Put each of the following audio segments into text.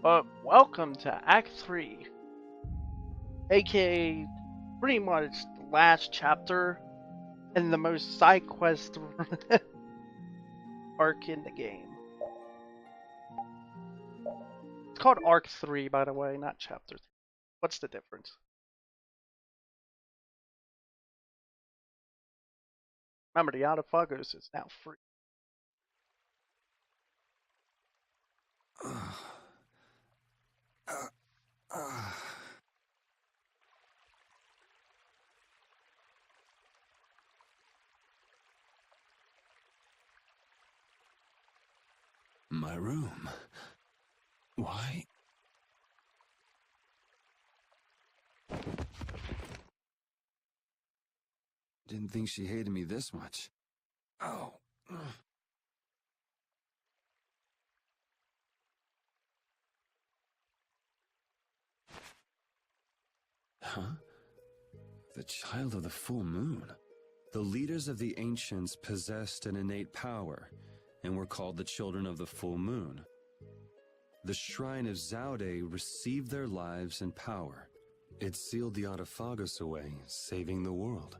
Welcome to Act 3, aka pretty much the last chapter and the most side quest arc in the game. It's called Arc 3, by the way, not Chapter 3. What's the difference? Remember, the Autophagos is now free. My room. Why? Didn't think she hated me this much. Oh. Huh? The child of the full moon. The leaders of the ancients possessed an innate power, and were called the children of the full moon. The shrine of Zaude received their lives and power. It sealed the Autophagos away, saving the world.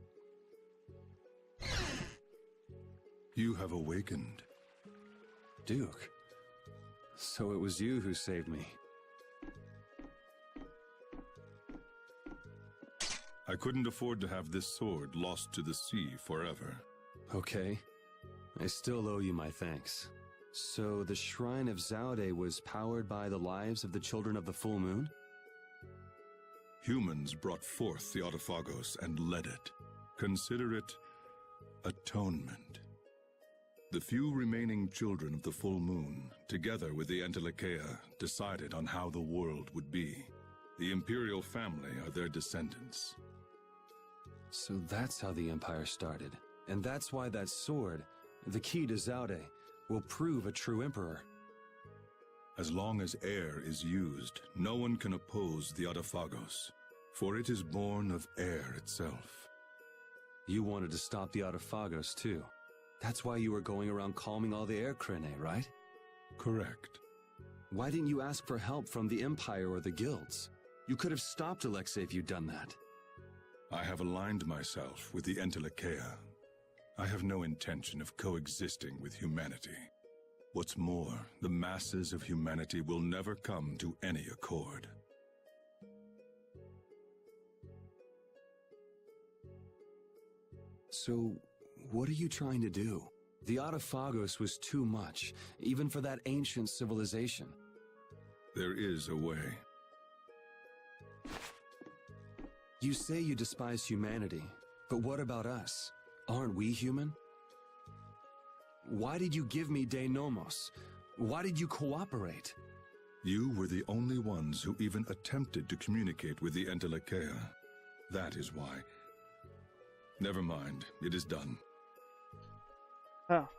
You have awakened. Duke. So it was you who saved me. I couldn't afford to have this sword lost to the sea forever. Okay. I still owe you my thanks. So the Shrine of Zaude was powered by the lives of the children of the full moon? Humans brought forth the Autophagos and led it. Consider it atonement. The few remaining children of the full moon, together with the Entelecheia, decided on how the world would be. The imperial family are their descendants. So that's how the Empire started. And that's why that sword, the key to Zaude, will prove a true emperor. As long as air is used, no one can oppose the Autophagos, for it is born of air itself. You wanted to stop the Autophagos too. That's why you were going around calming all the air Krene, right? Correct. Why didn't you ask for help from the Empire or the guilds? You could have stopped Alexei if you'd done that. I have aligned myself with the Entelecheia. I have no intention of coexisting with humanity. What's more, the masses of humanity will never come to any accord. So, what are you trying to do? The Autophagos was too much, even for that ancient civilization. There is a way. You say you despise humanity, but what about us? Aren't we human? Why did you give me De Nomos? Why did you cooperate? You were the only ones who even attempted to communicate with the Entelecheia. That is why. Never mind, it is done. Oh,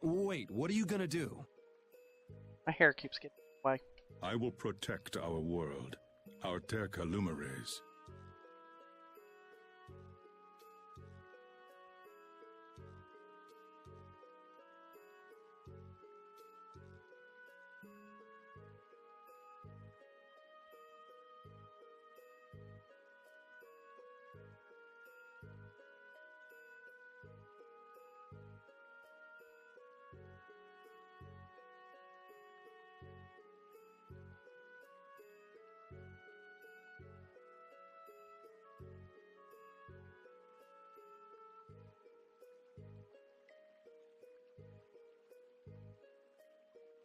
Wait, what are you gonna do? my hair keeps getting away. I will protect our world, our Terca Lumares.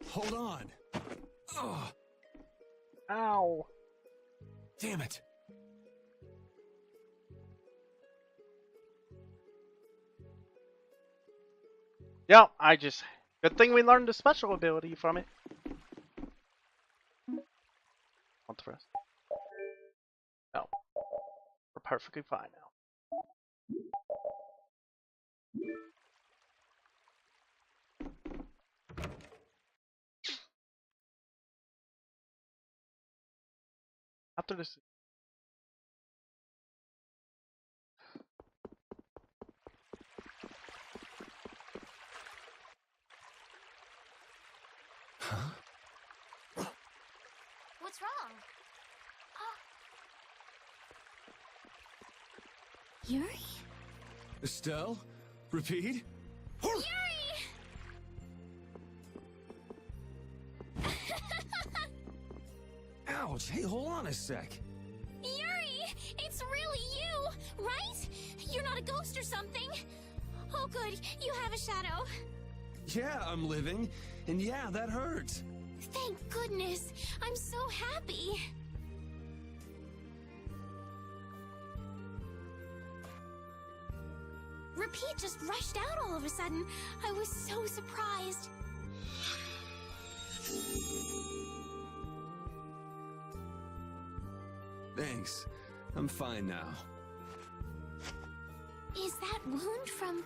Hold on! Ugh, Ow! damn it! Yeah, good thing we learned the special ability from it. Want the rest? No. We're perfectly fine now. After this. Huh? Yuri? Estelle? Repeat? Yuri! Ouch, hey, hold on a sec. Yuri! It's really you, right? You're not a ghost or something. Oh good, you have a shadow. Yeah, I'm living, and yeah, that hurts. Thank goodness. I'm so happy. Repeat just rushed out all of a sudden. I was so surprised. Thanks. I'm fine now. Is that wound from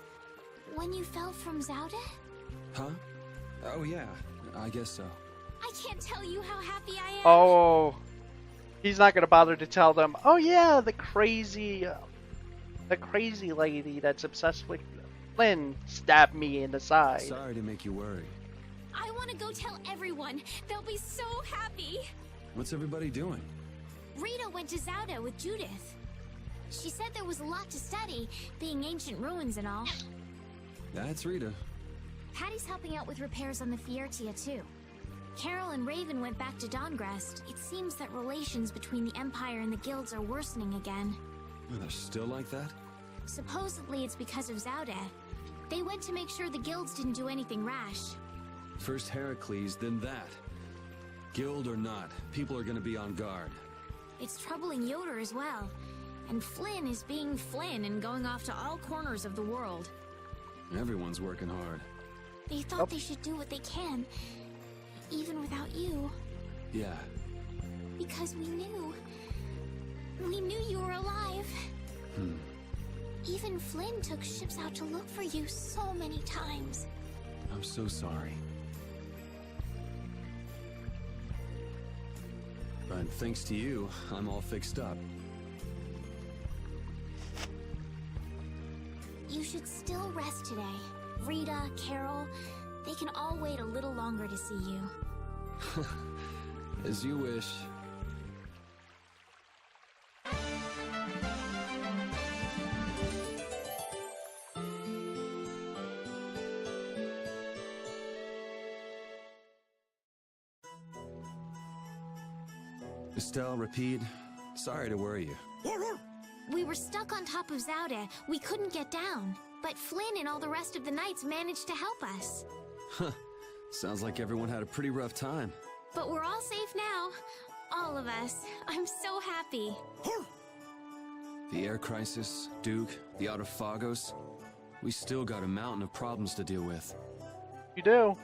when you fell from Zaude? Huh? Oh yeah, I guess so. I can't tell you how happy I am. Oh, he's not gonna bother to tell them. Oh yeah, the crazy lady that's obsessed with Flynn stabbed me in the side. Sorry to make you worry. I want to go tell everyone. They'll be so happy. What's everybody doing? Rita went to Zaude with Judith. She said there was a lot to study, being ancient ruins and all. That's Rita. Patty's helping out with repairs on the Fiertia too. Carol and Raven went back to Dawngrest. It seems that relations between the Empire and the guilds are worsening again. Oh, they're still like that? Supposedly it's because of Zaude. They went to make sure the guilds didn't do anything rash. First Heracles, then that. Guild or not, people are gonna be on guard. It's troubling Yoder as well. And Flynn is being Flynn and going off to all corners of the world. Everyone's working hard. They thought they should do what they can, even without you. Yeah. Because we knew. We knew you were alive. Even Flynn took ships out to look for you so many times. I'm so sorry. But thanks to you, I'm all fixed up. You should still rest today. Rita, Carol, they can all wait a little longer to see you. As you wish. Estelle, Rapide, sorry to worry you. We were stuck on top of Zaude. We couldn't get down. But Flynn and all the rest of the knights managed to help us. Huh. Sounds like everyone had a pretty rough time. But we're all safe now. All of us. I'm so happy. The air crisis, Duke, the Autophagos. We still got a mountain of problems to deal with. You do.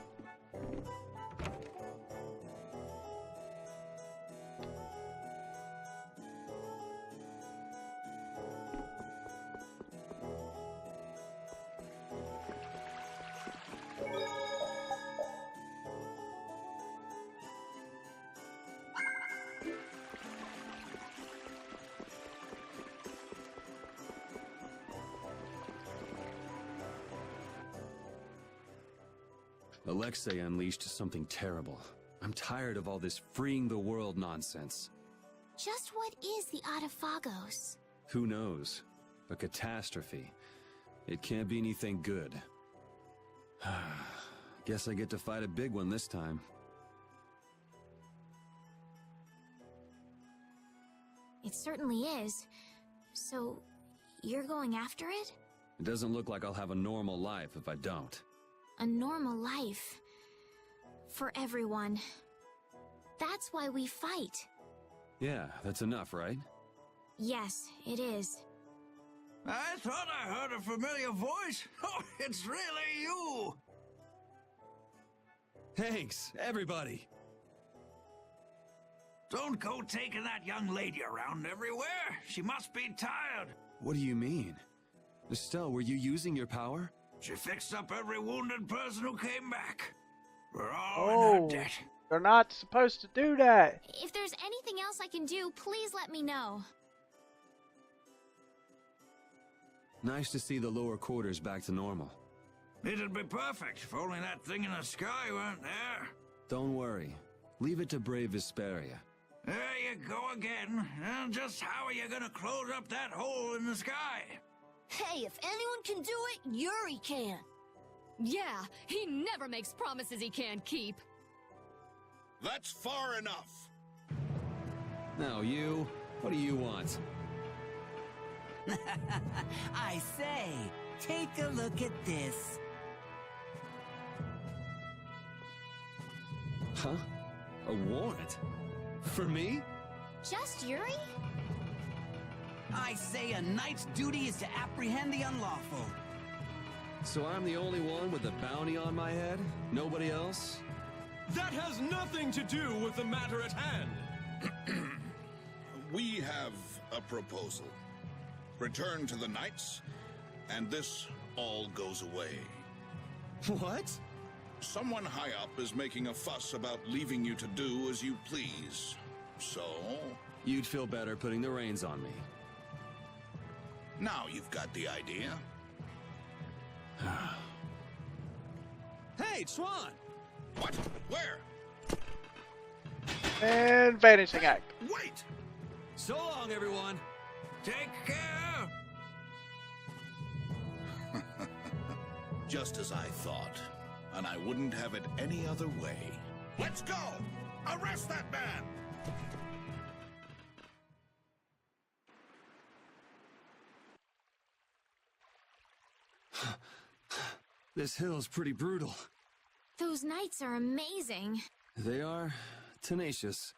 Alexei unleashed something terrible. I'm tired of all this freeing the world nonsense. Just what is the Autophagos? Who knows? A catastrophe. It can't be anything good. Guess I get to fight a big one this time. It certainly is. So, you're going after it? It doesn't look like I'll have a normal life if I don't. A normal life. For everyone. That's why we fight. Yeah, that's enough, right? Yes, it is. I thought I heard a familiar voice. Oh, it's really you! Thanks, everybody! Don't go taking that young lady around everywhere. She must be tired. What do you mean? Estelle, were you using your power? She fixed up every wounded person who came back. We're all in her debt. They're not supposed to do that. If there's anything else I can do, please let me know. Nice to see the lower quarters back to normal. It'd be perfect if only that thing in the sky weren't there. Don't worry. Leave it to brave Vesperia. There you go again. And just how are you gonna close up that hole in the sky? Hey, if anyone can do it, Yuri can. Yeah, he never makes promises he can't keep. That's far enough. Now you, what do you want? I say, take a look at this. Huh? A warrant? For me? Just Yuri? I say a knight's duty is to apprehend the unlawful. So I'm the only one with a bounty on my head? Nobody else? That has nothing to do with the matter at hand. We have a proposal. Return to the knights, and this all goes away. What? Someone high up is making a fuss about leaving you to do as you please. So, You'd feel better putting the reins on me. now you've got the idea. Hey, Swan! What? Where? And vanishing act. Wait! So long, everyone! Take care! Just as I thought. And I wouldn't have it any other way. Let's go! Arrest that man! This hill's pretty brutal. Those knights are amazing. They are tenacious.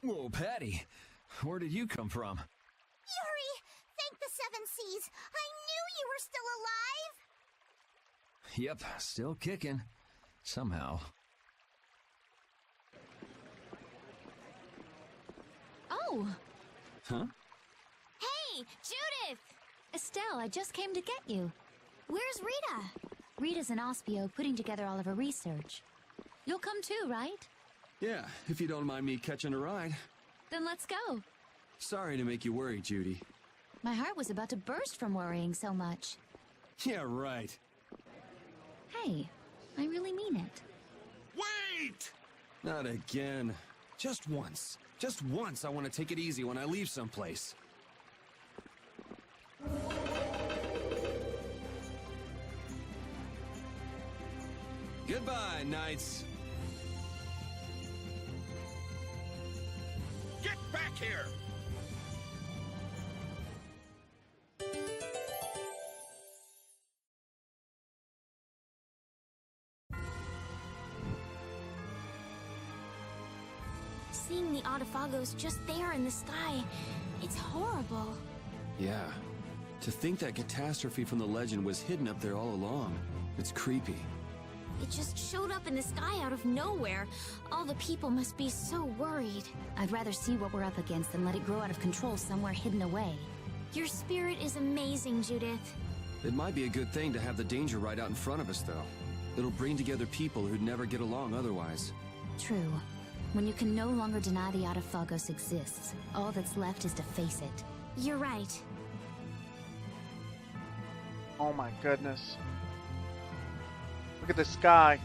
Whoa, Patty. Where did you come from? Yuri, thank the Seven Seas. I knew you were still alive. Yep, still kicking. Somehow. Oh, Huh? Hey, Judith! Estelle, I just came to get you. Where's Rita? Rita's in Ospio putting together all of her research. You'll come too, right? Yeah, if you don't mind me catching a ride. Then let's go. Sorry to make you worry, Judy. My heart was about to burst from worrying so much. Yeah, right. Hey, I really mean it. Wait! Not again. Just once. Just once I want to take it easy when I leave someplace. Goodbye, knights. Get back here! Seeing the Autophagos just there in the sky, it's horrible. Yeah. To think that catastrophe from the legend was hidden up there all along. It's creepy. It just showed up in the sky out of nowhere. All the people must be so worried. I'd rather see what we're up against than let it grow out of control somewhere hidden away. Your spirit is amazing, Judith. It might be a good thing to have the danger right out in front of us, though. It'll bring together people who'd never get along otherwise. True. When you can no longer deny the Autophagos exists, all that's left is to face it. You're right. Oh my goodness. Look at the sky.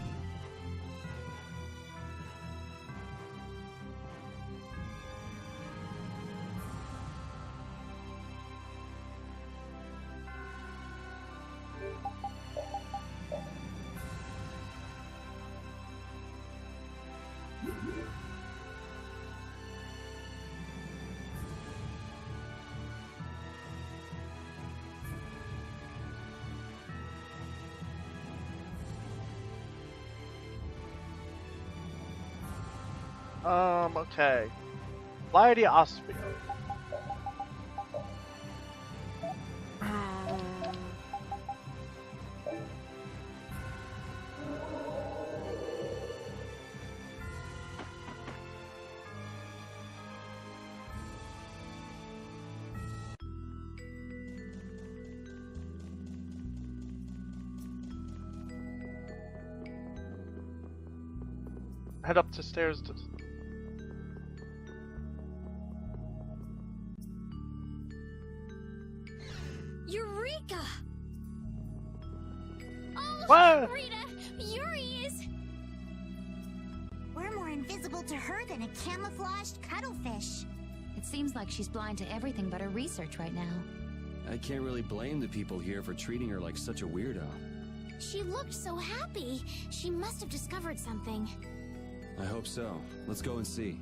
Okay. Fly to Ospio. Head up the stairs to... Eureka! Oh, Whoa! Rita! Yuri is... We're more invisible to her than a camouflaged cuttlefish. It seems like she's blind to everything but her research right now. I can't really blame the people here for treating her like such a weirdo. She looked so happy. She must have discovered something. I hope so. Let's go and see.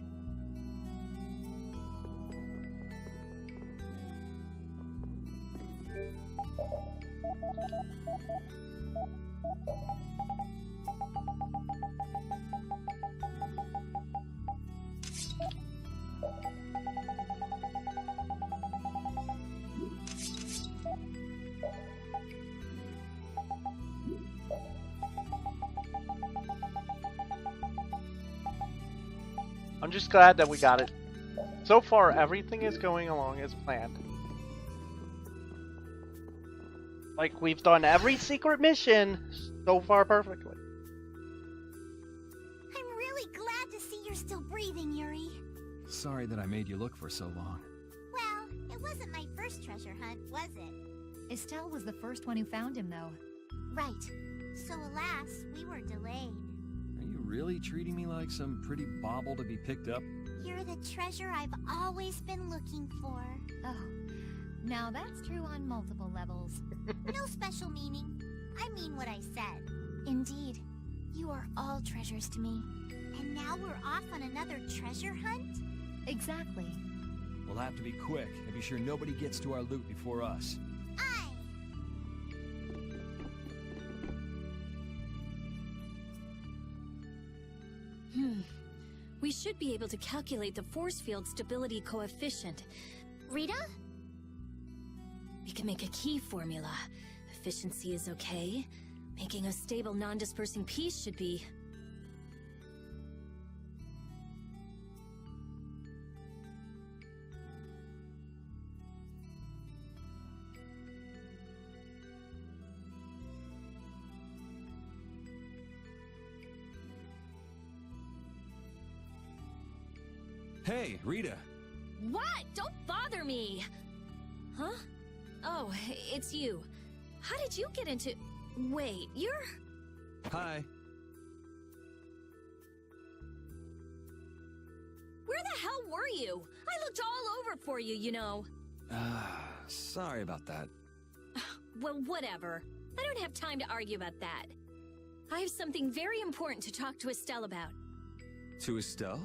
I'm just glad that we got it. So far, everything is going along as planned. Like, we've done every secret mission so far perfectly. I'm really glad to see you're still breathing, Yuri. Sorry that I made you look for so long. Well, it wasn't my first treasure hunt, was it? Estelle was the first one who found him, though. Right. So alas, we were delayed. Are you really treating me like some pretty bauble to be picked up? You're the treasure I've always been looking for. Oh, now that's true on multiple levels. No special meaning. I mean what I said. Indeed. You are all treasures to me. And now we're off on another treasure hunt? Exactly. We'll have to be quick and be sure nobody gets to our loot before us. Aye. We should be able to calculate the force field stability coefficient. Rita? We can make a key formula. Efficiency is okay. Making a stable, non-dispersing piece should be... Hey, Rita! What? Don't bother me! Huh? Oh, it's you. How did you get into... Wait, you're... Hi. Where the hell were you? I looked all over for you, you know. Sorry about that. Well, whatever. I don't have time to argue about that. I have something very important to talk to Estelle about. To Estelle?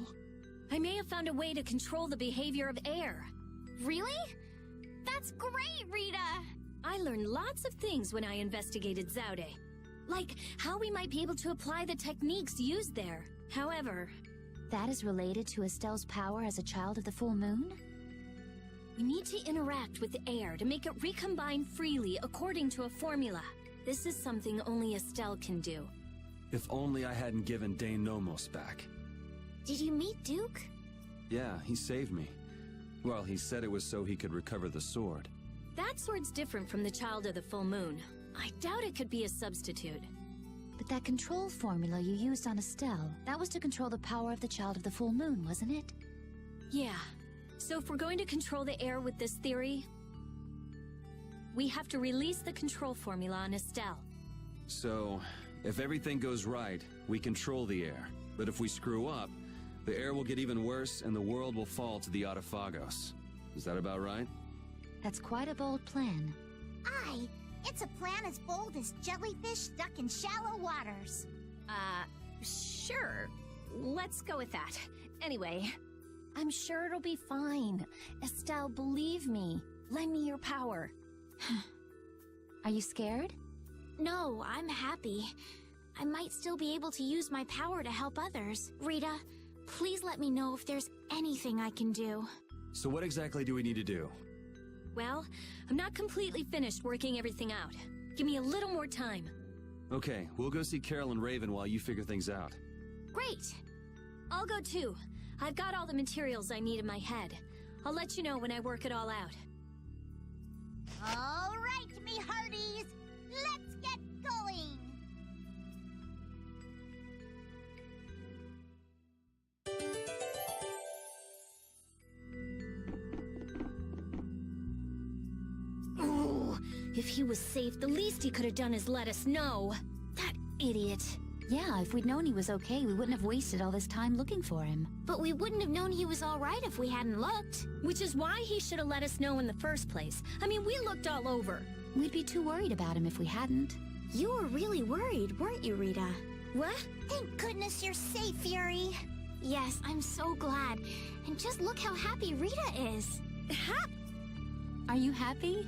I may have found a way to control the behavior of air. Really? That's great, Rita! I learned lots of things when I investigated Zaude. Like how we might be able to apply the techniques used there. However... That is related to Estelle's power as a child of the full moon? We need to interact with the air to make it recombine freely according to a formula. This is something only Estelle can do. If only I hadn't given Dane Nomos back. Did you meet Duke? Yeah, he saved me. Well, he said it was so he could recover the sword. That sword's different from the Child of the Full Moon. I doubt it could be a substitute. But that control formula you used on Estelle, that was to control the power of the Child of the Full Moon, wasn't it? Yeah. So if we're going to control the air with this theory, we have to release the control formula on Estelle. So, if everything goes right, we control the air. But if we screw up, the air will get even worse and the world will fall to the Autophagos. Is that about right? That's quite a bold plan. Aye. It's a plan as bold as jellyfish stuck in shallow waters. Sure. Let's go with that. Anyway, I'm sure it'll be fine. Estelle, believe me. Lend me your power. Are you scared? No, I'm happy. I might still be able to use my power to help others. Rita, please let me know if there's anything I can do. So what exactly do we need to do? Well, I'm not completely finished working everything out. Give me a little more time. Okay, we'll go see Carol and Raven while you figure things out. Great! I'll go too. I've got all the materials I need in my head. I'll let you know when I work it all out. All right, me hearties. Let's get going. Ooh, if he was safe, the least he could have done is let us know. That idiot. Yeah, if we'd known he was okay, we wouldn't have wasted all this time looking for him. But we wouldn't have known he was alright if we hadn't looked. Which is why he should have let us know in the first place. I mean, we looked all over. We'd be too worried about him if we hadn't. You were really worried, weren't you, Rita? What? Thank goodness you're safe, Fury. Yes, I'm so glad. And just look how happy Rita is. Are you happy?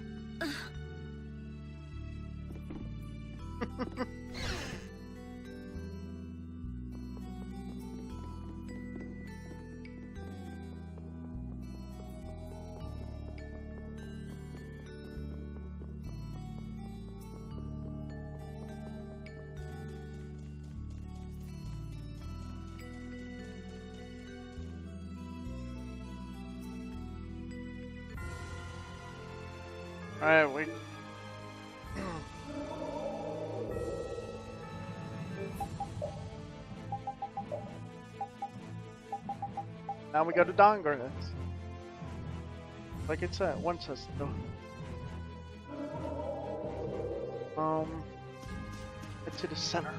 Alright, we... Now we go to Dongrass. Like it said, once us though. Head to the center.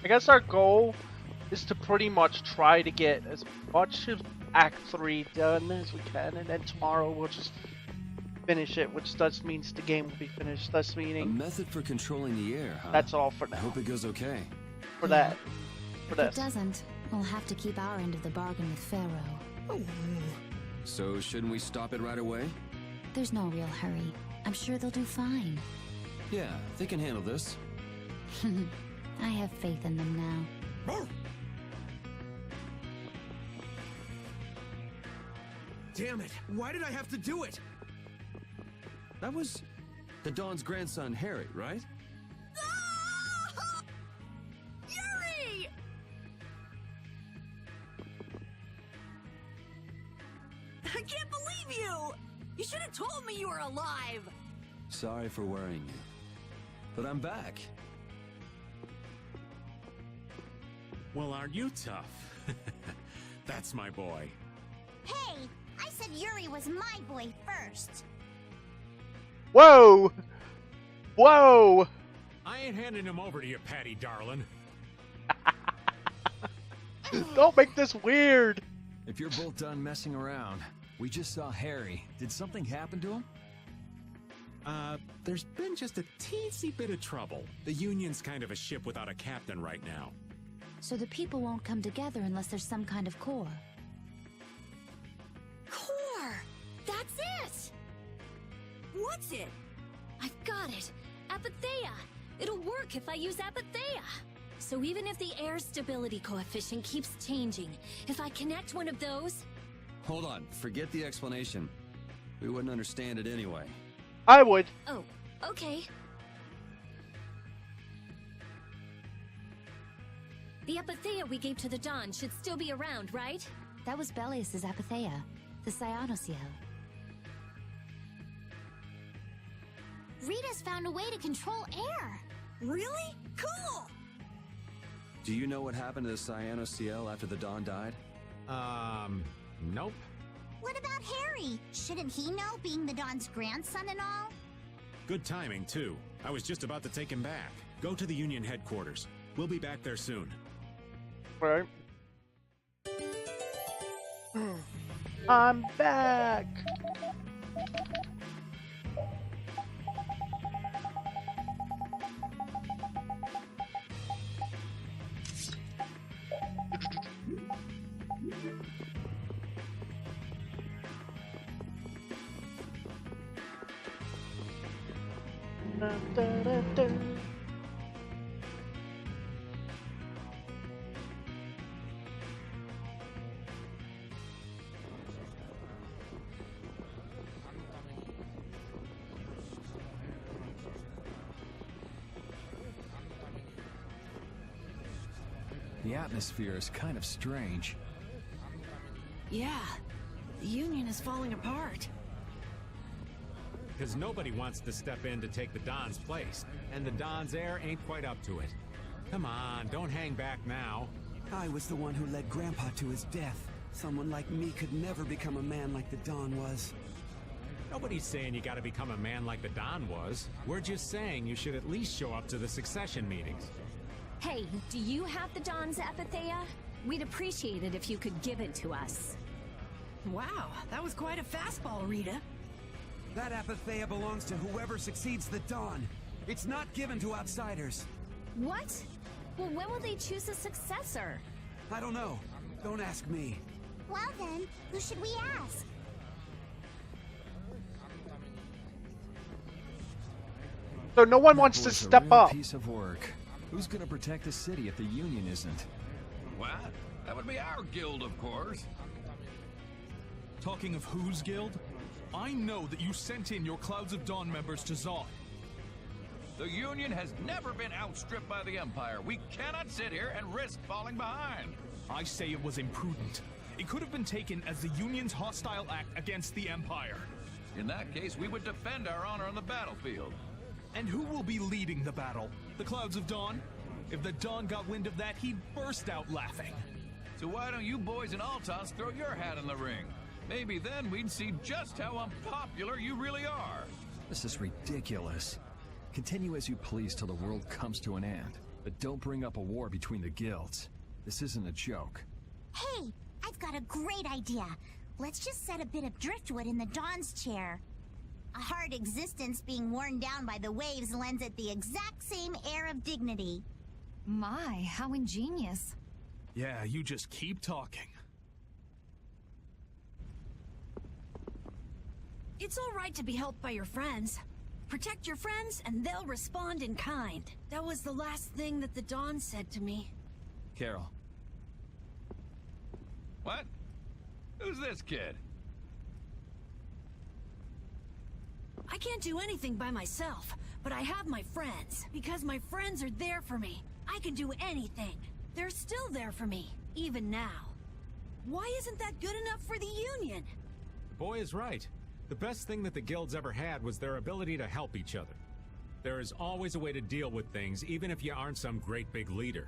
I guess our goal is to pretty much try to get as much of Act 3 done as we can, and then tomorrow we'll just finish it, which thus means the game will be finished, thus meaning... A method for controlling the air, huh? That's all for now. I hope it goes okay. For that. For If it doesn't, we'll have to keep our end of the bargain with Pharaoh. So shouldn't we stop it right away? There's no real hurry. I'm sure they'll do fine. Yeah, they can handle this. I have faith in them now. Damn it! Why did I have to do it? That was the Dawn's grandson, Harry, right? Yuri! I can't believe you! You should have told me you were alive! Sorry for worrying you. But I'm back. Well, aren't you tough? That's my boy. Hey, I said Yuri was my boy first. Whoa! Whoa! I ain't handing him over to you, Patty darling. Don't make this weird! If you're both done messing around, we just saw Harry. Did something happen to him? There's been just a teensy bit of trouble. The Union's kind of a ship without a captain right now. So the people won't come together unless there's some kind of core. Core! That's it! What's it? I've got it. Apatheia! It'll work if I use Apatheia! So even if the air stability coefficient keeps changing, if I connect one of those... Hold on, forget the explanation. We wouldn't understand it anyway. I would. Oh, okay. The Apatheia we gave to the Dawn should still be around, right? That was Belius's Apatheia, the Cyanociel. Rita's found a way to control air. Really? Cool! Do you know what happened to the Cyanociel after the Dawn died? Nope. What about Harry? Shouldn't he know, being the Dawn's grandson and all? Good timing, too. I was just about to take him back. Go to the Union headquarters. We'll be back there soon. Right. I'm back! The atmosphere is kind of strange. Yeah, the Union is falling apart. Because nobody wants to step in to take the Dawn's place, and the Dawn's heir ain't quite up to it. Come on, don't hang back now. I was the one who led Grandpa to his death. Someone like me could never become a man like the Don was. Nobody's saying you gotta become a man like the Don was. We're just saying you should at least show up to the succession meetings. Hey, do you have the Don's Apatheia? We'd appreciate it if you could give it to us. Wow, that was quite a fastball, Rita. That Apatheia belongs to whoever succeeds the Don. It's not given to outsiders. What? Well, when will they choose a successor? I don't know. Don't ask me. Well then, who should we ask? So no one wants to step up. Piece of work. Who's gonna protect the city if the Union isn't? What? That would be our guild, of course. Talking of whose guild? I know that you sent in your Clouds of Dawn members to Zod. The Union has never been outstripped by the Empire. We cannot sit here and risk falling behind. I say it was imprudent. It could have been taken as the Union's hostile act against the Empire. In that case, we would defend our honor on the battlefield. And who will be leading the battle? The Clouds of Dawn? If the Dawn got wind of that, he'd burst out laughing. So why don't you boys in Altos throw your hat in the ring? Maybe then we'd see just how unpopular you really are. This is ridiculous. Continue as you please till the world comes to an end. But don't bring up a war between the guilds. This isn't a joke. Hey, I've got a great idea. Let's just set a bit of driftwood in the Dawn's chair. A hard existence being worn down by the waves lends it the exact same air of dignity. My, how ingenious. Yeah, you just keep talking. It's all right to be helped by your friends. Protect your friends, and they'll respond in kind. That was the last thing that the Dawn said to me. Carol. What? Who's this kid? I can't do anything by myself, but I have my friends. Because my friends are there for me, I can do anything. They're still there for me, even now. Why isn't that good enough for the Union? The boy is right. The best thing that the guilds ever had was their ability to help each other. There is always a way to deal with things, even if you aren't some great big leader.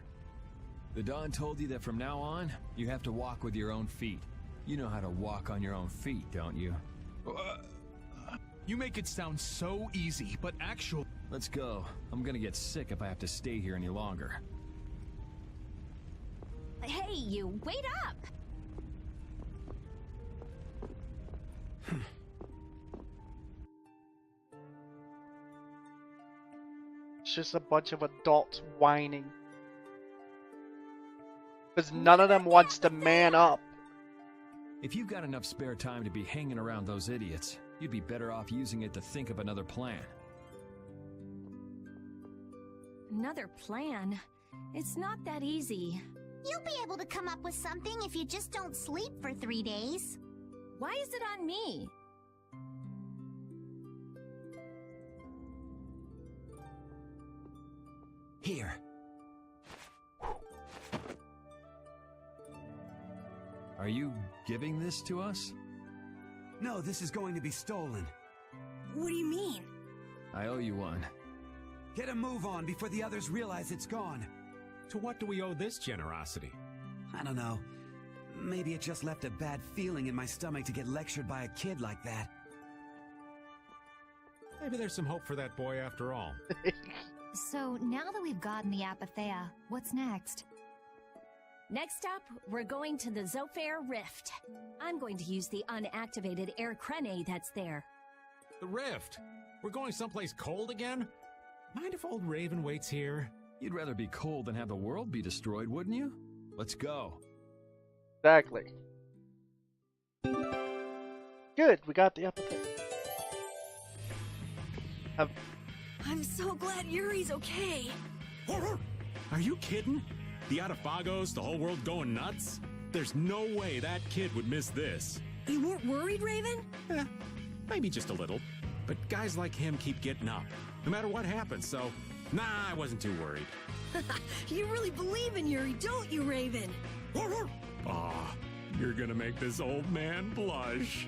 The Dawn told you that from now on, you have to walk with your own feet. You know how to walk on your own feet, don't you? You make it sound so easy, but actually... Let's go. I'm gonna get sick if I have to stay here any longer. Hey, you, wait up! It's just a bunch of adults whining. Because none of them wants to man up. If you've got enough spare time to be hanging around those idiots, you'd be better off using it to think of another plan. Another plan? It's not that easy. You'll be able to come up with something if you just don't sleep for 3 days. Why is it on me? Here. Are you giving this to us? No, this is going to be stolen. What do you mean? I owe you one. Get a move on before the others realize it's gone. To what do we owe this generosity? I don't know. Maybe it just left a bad feeling in my stomach to get lectured by a kid like that. Maybe there's some hope for that boy after all. So, now that we've gotten the Apatheia, what's next? Next up, we're going to the Zofair Rift. I'm going to use the unactivated air crane that's there. The Rift? We're going someplace cold again? Mind if old Raven waits here? You'd rather be cold than have the world be destroyed, wouldn't you? Let's go. Exactly. Good, we got the Apatheia. I'm so glad Yuri's okay. Are you kidding? The Adafagos, the whole world going nuts? There's no way that kid would miss this. You weren't worried, Raven? Maybe just a little. But guys like him keep getting up, no matter what happens, so... Nah, I wasn't too worried. You really believe in Yuri, don't you, Raven? Aw, you're gonna make this old man blush.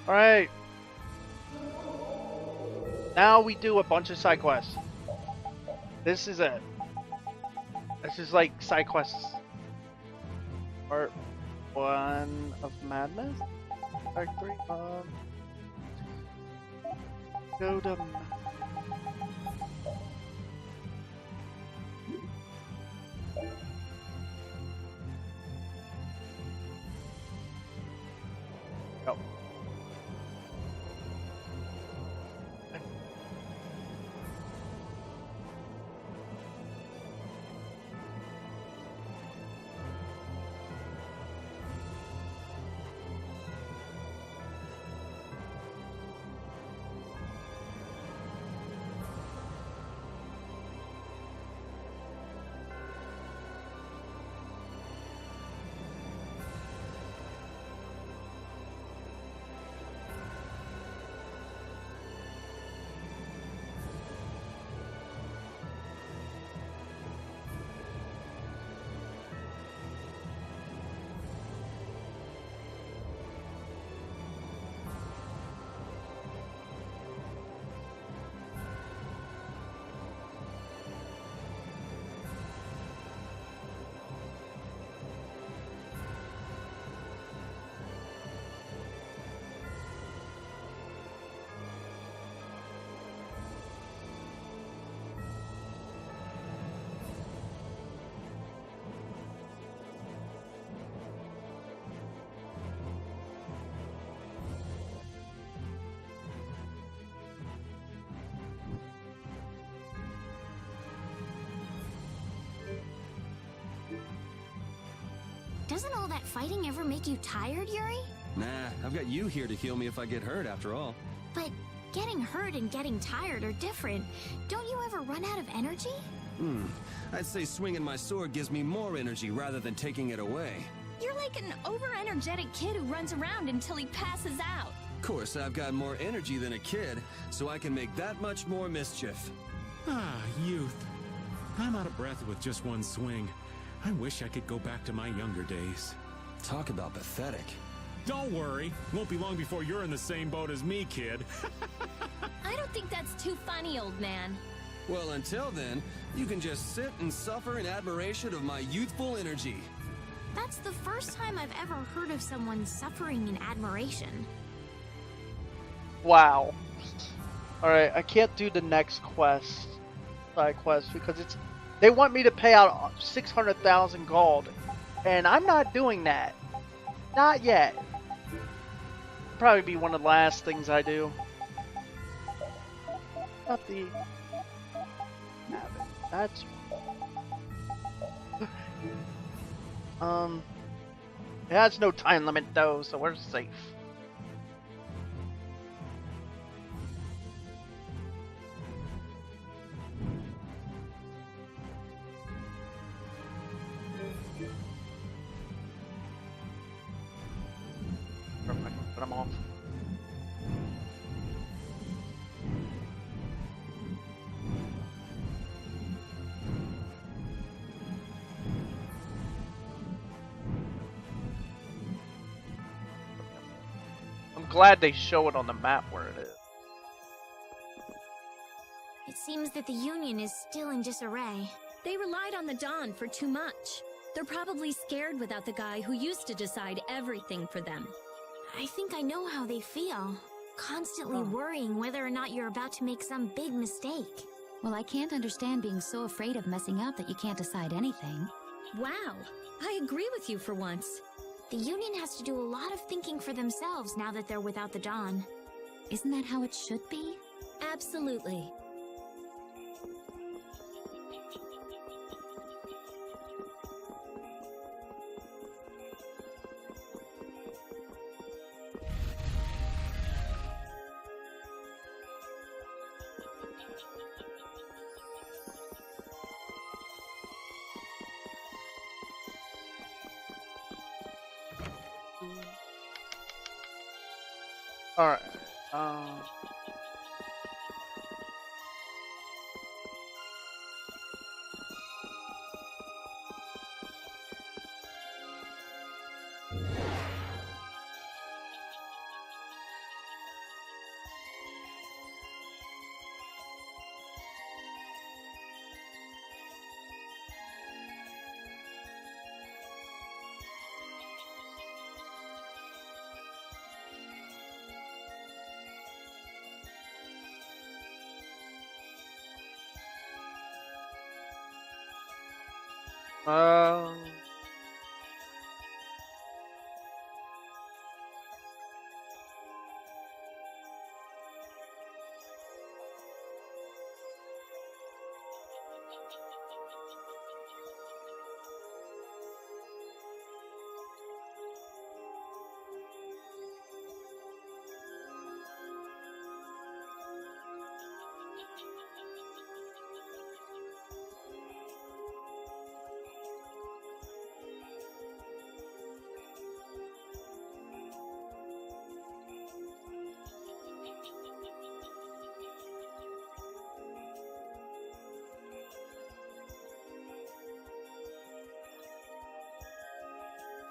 Alright. Now we do a bunch of side quests. This is it. This is like side quests. Part 1 of Madness? Part 3 of... Go to... Go. Doesn't all that fighting ever make you tired, Yuri? Nah, I've got you here to heal me if I get hurt after all. But getting hurt and getting tired are different. Don't you ever run out of energy? I'd say swinging my sword gives me more energy rather than taking it away. You're like an over-energetic kid who runs around until he passes out. Of course, I've got more energy than a kid, so I can make that much more mischief. Ah, youth. I'm out of breath with just one swing. I wish I could go back to my younger days. Talk about pathetic. Don't worry. Won't be long before you're in the same boat as me, kid. I don't think that's too funny, old man. Well, until then, you can just sit and suffer in admiration of my youthful energy. That's the first time I've ever heard of someone suffering in admiration. Wow. Alright, I can't do the next quest, side quest, because they want me to pay out 600,000 gold, and I'm not doing that. Not yet. Probably be one of the last things I do. Not the... That's... It has no time limit though, so we're safe. Perfect, but I'm off. Glad they show it on the map where it is. It seems that the Union is still in disarray. They relied on the Dawn for too much. They're probably scared without the guy who used to decide everything for them. I think I know how they feel. Constantly worrying whether or not you're about to make some big mistake. Well, I can't understand being so afraid of messing up that you can't decide anything. Wow, I agree with you for once. The Union has to do a lot of thinking for themselves now that they're without the Dawn. Isn't that how it should be? Absolutely. Alright, Um.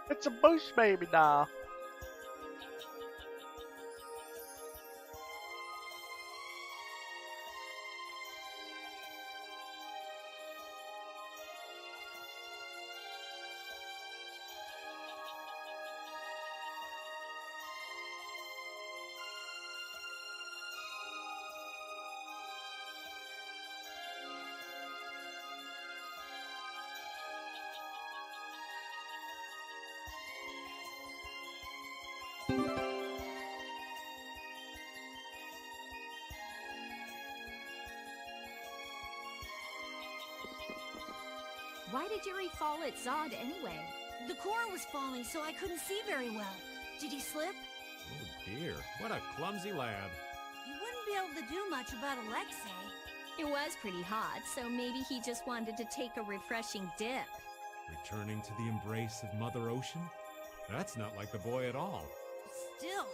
It's a bush baby now. Why did Yuri fall at Zod anyway? The core was falling, so I couldn't see very well. Did he slip? Oh dear, what a clumsy lad. He wouldn't be able to do much about Alexei. It was pretty hot, so maybe he just wanted to take a refreshing dip. Returning to the embrace of Mother Ocean? That's not like the boy at all. Still,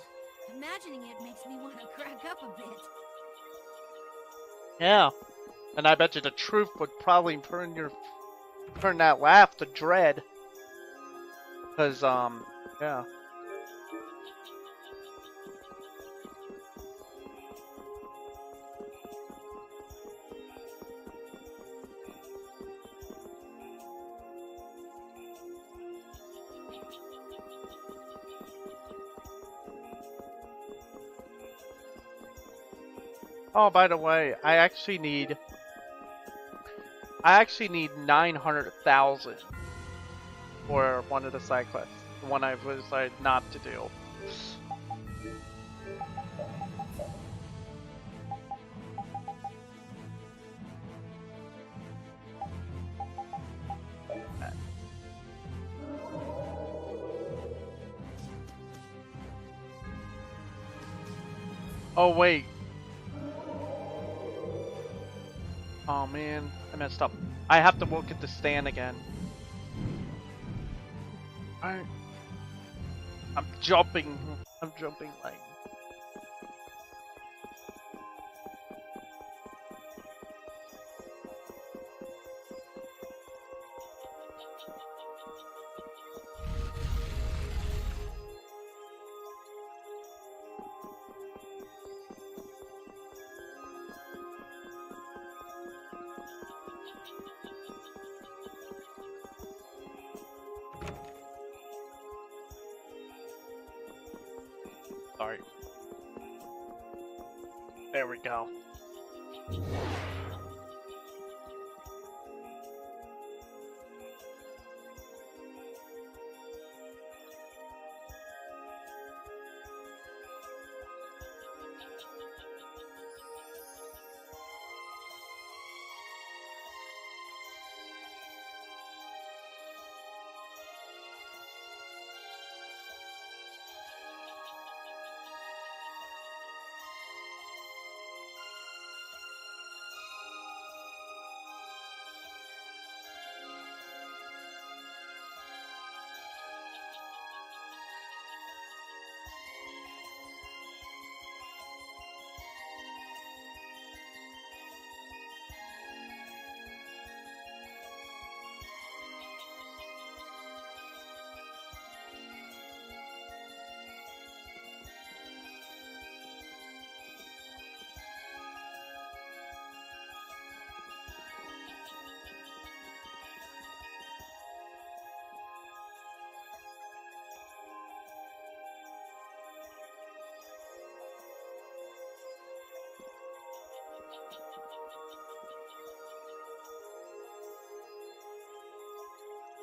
imagining it makes me want to crack up a bit. Yeah, and I bet you the truth would probably turn that laugh to dread. Cause yeah. Oh, by the way, I actually need 900,000 for one of the side quests. The one I've decided not to do. Oh wait. Oh man, I messed up. I have to look at the stand again. I'm jumping. I'm jumping like. Sorry. There we go.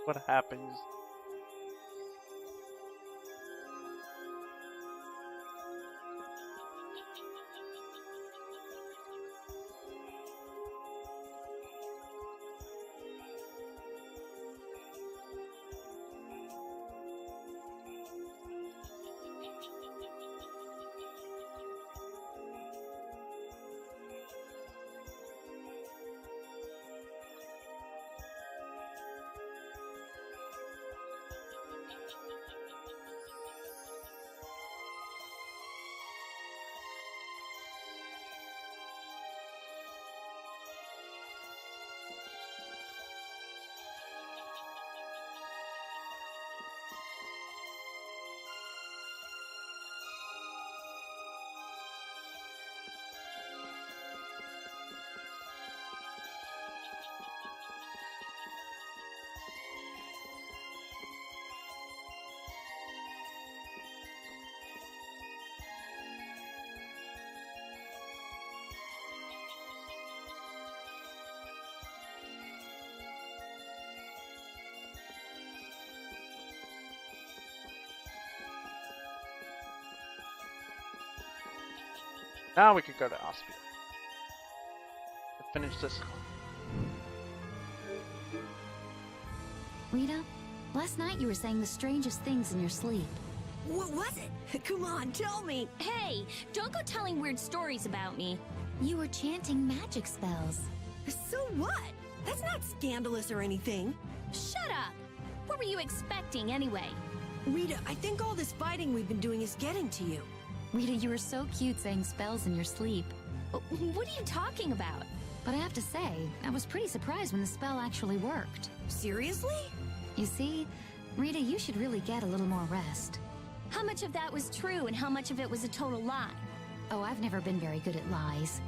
what happens. Now we could go to Aspia. Finish this. Rita, last night you were saying the strangest things in your sleep. What was it? Come on, tell me. Hey, don't go telling weird stories about me. You were chanting magic spells. So what? That's not scandalous or anything. Shut up! What were you expecting anyway? Rita, I think all this fighting we've been doing is getting to you. Rita, you were so cute saying spells in your sleep. What are you talking about? But I have to say, I was pretty surprised when the spell actually worked. Seriously? You see, Rita, you should really get a little more rest. How much of that was true and how much of it was a total lie? Oh, I've never been very good at lies.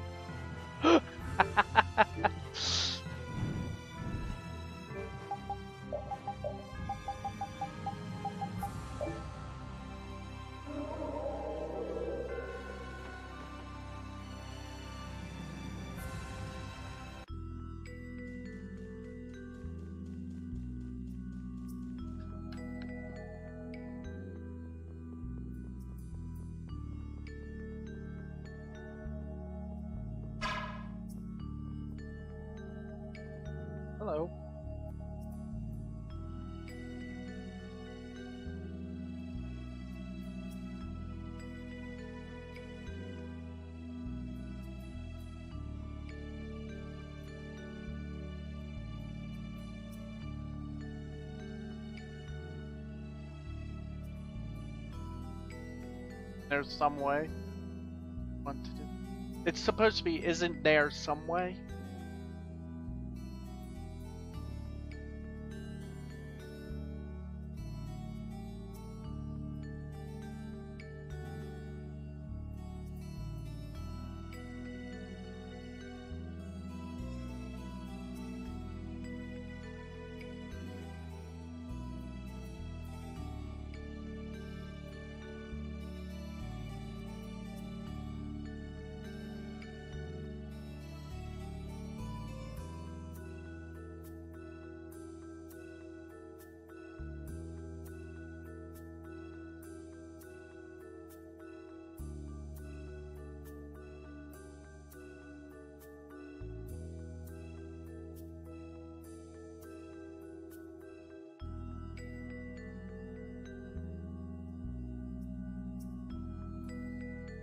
Hello. There's some way. What to do? It's supposed to be, isn't there some way?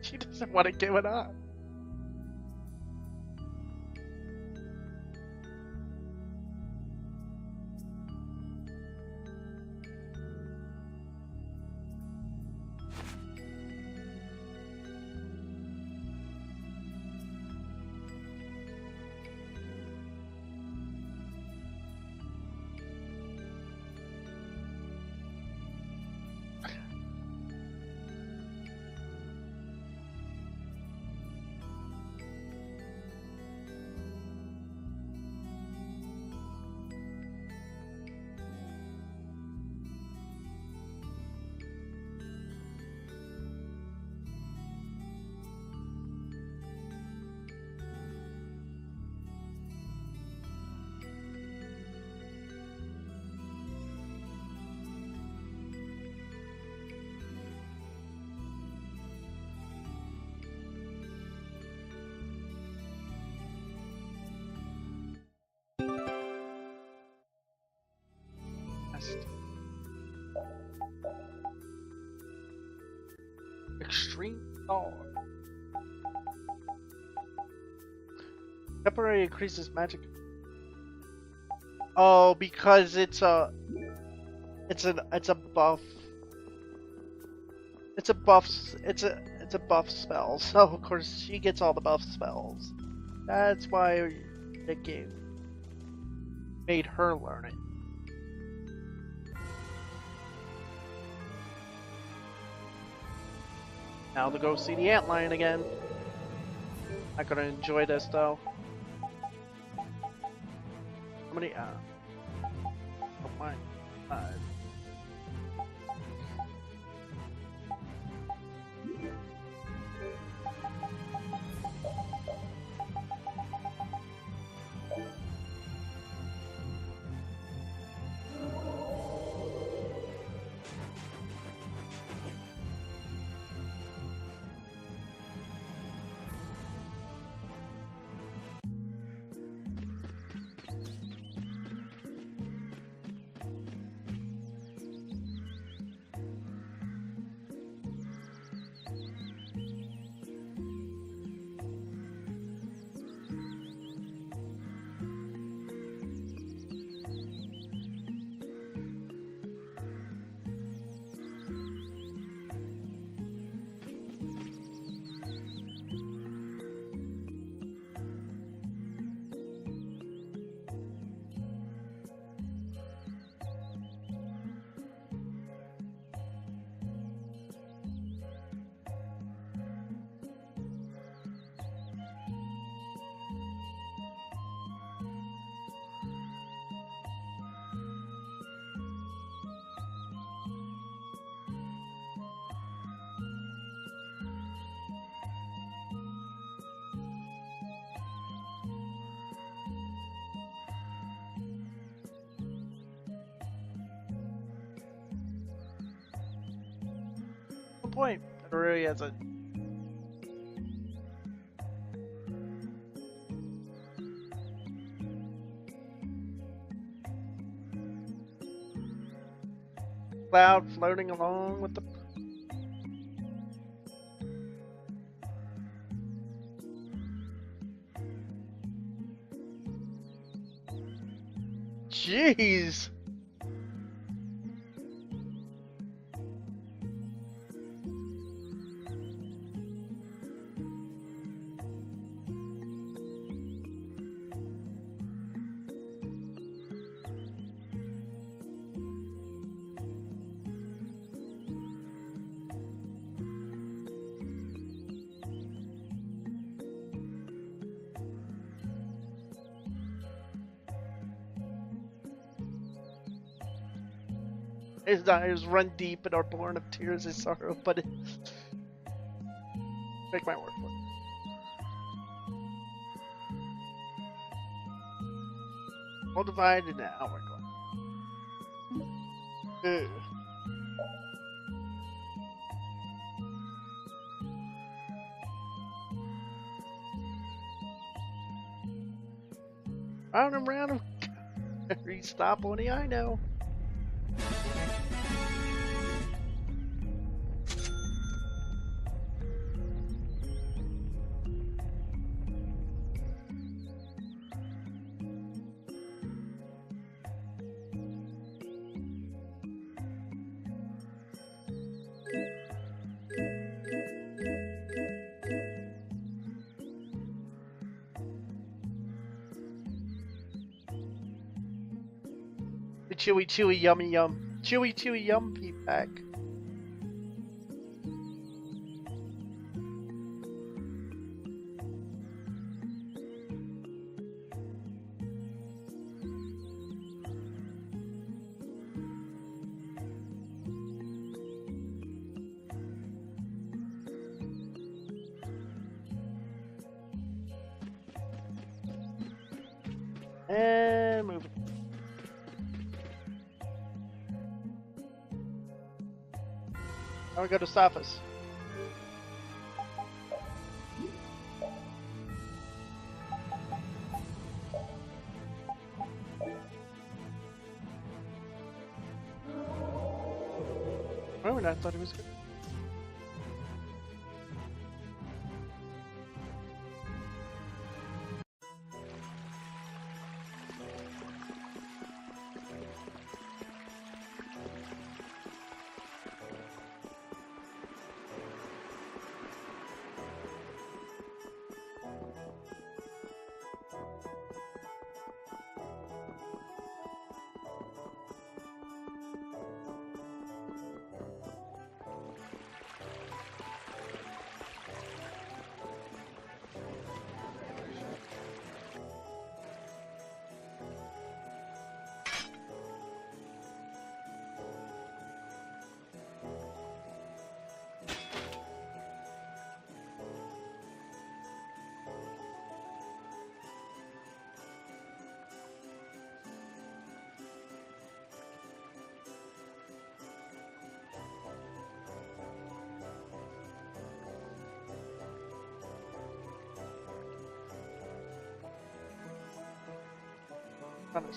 She doesn't want to give it up. Extreme Thor. Temporary increases magic. Oh, because it's a buff. It's a buff spell. So of course she gets all the buff spells. That's why the game made her learn it. Now to go see the antlion again. Not gonna enjoy this though. How many? Oh my. Point. It really has a cloud floating along with the jeez. His eyes run deep and are born of tears of sorrow, but it... Take my word for it. All divided now. Oh my god. Ugh. Round and round. Every stop only I know. Chewy, chewy, yummy, yum. Chewy, chewy, yum, pea pack. And move it. Now we go to Saphas. Oh, and I thought he was good. Kind of.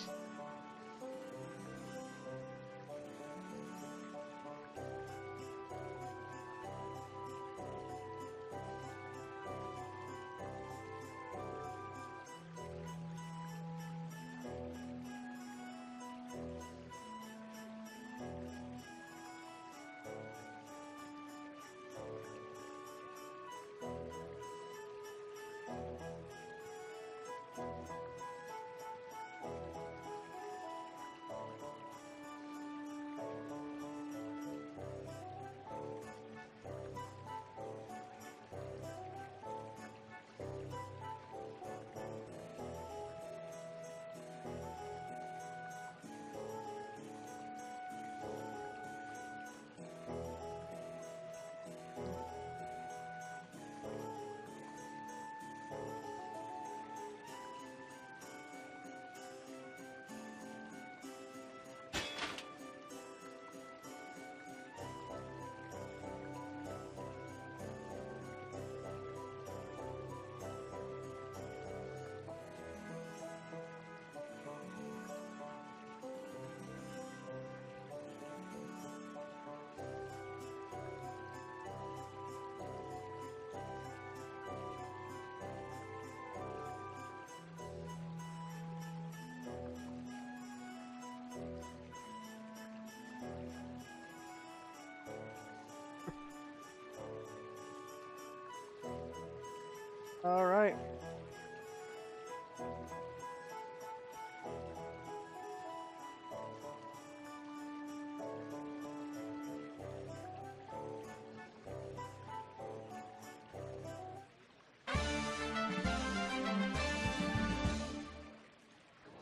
All right.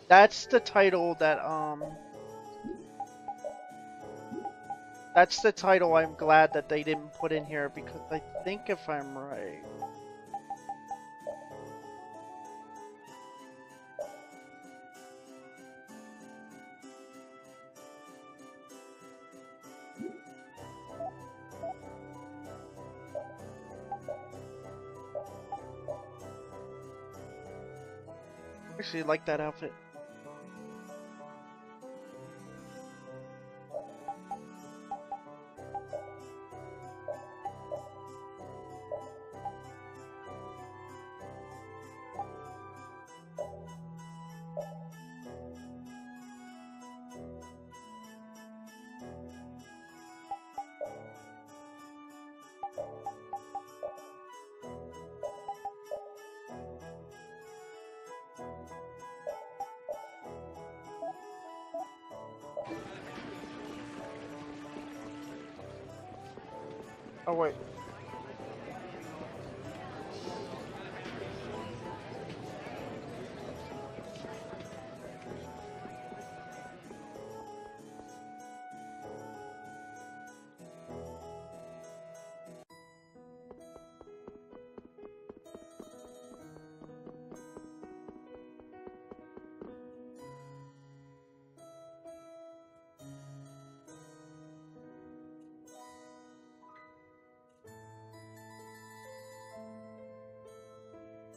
That's the title that that's the title I'm glad that they didn't put in here, because I think if I'm right, I actually like that outfit. Oh wait.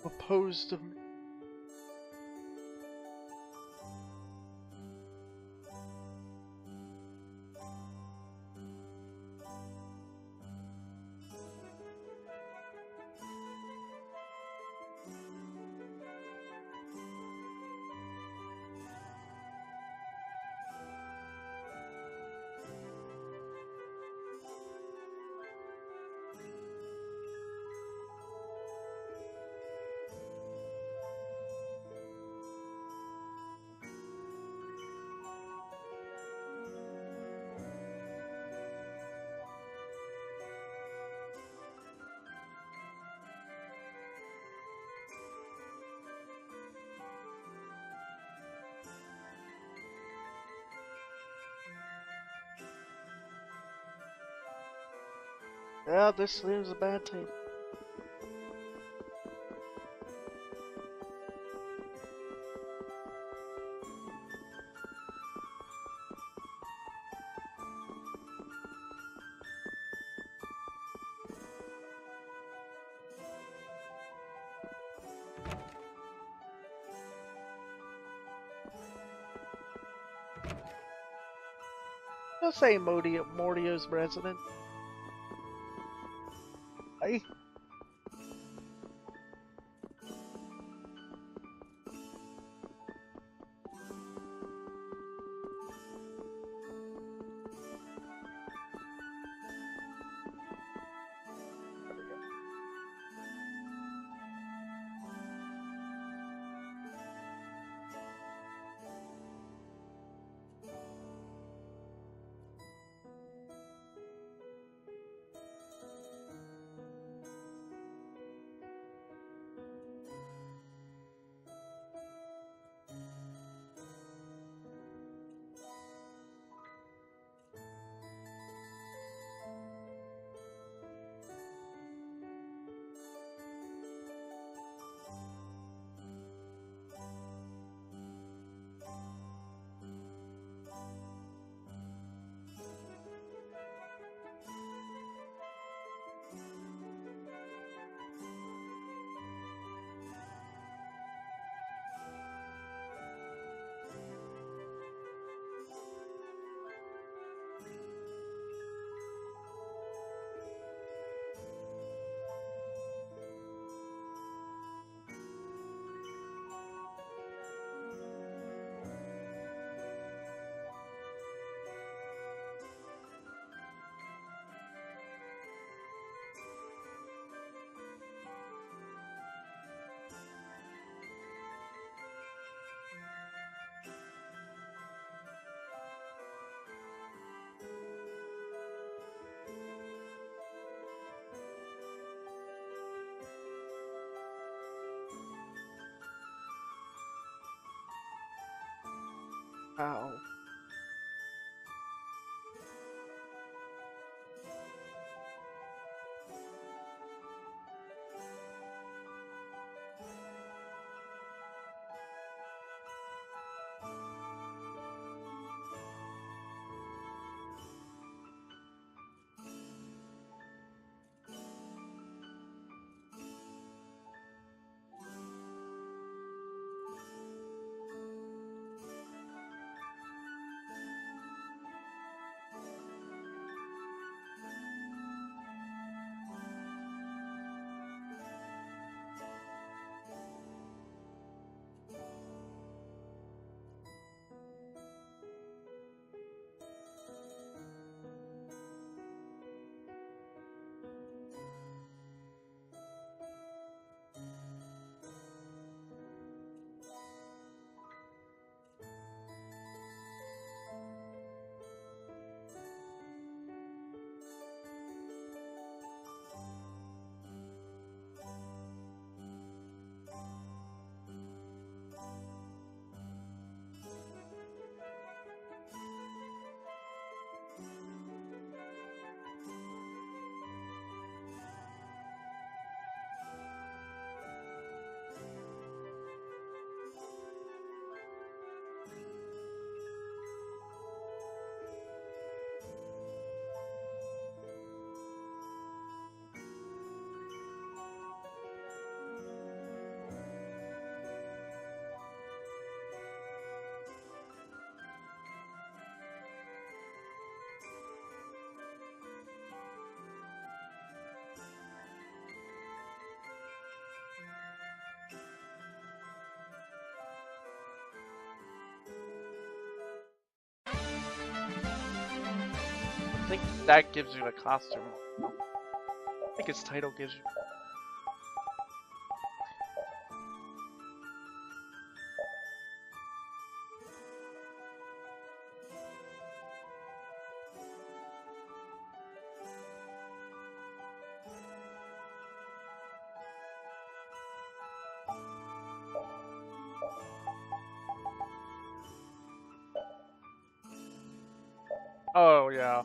Opposed to me. Yeah, this seems a bad tape. I'll say Mordio's resident. Hey. Ow. I think that gives you a costume. I think its title gives you. Oh yeah.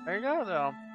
There you go, though.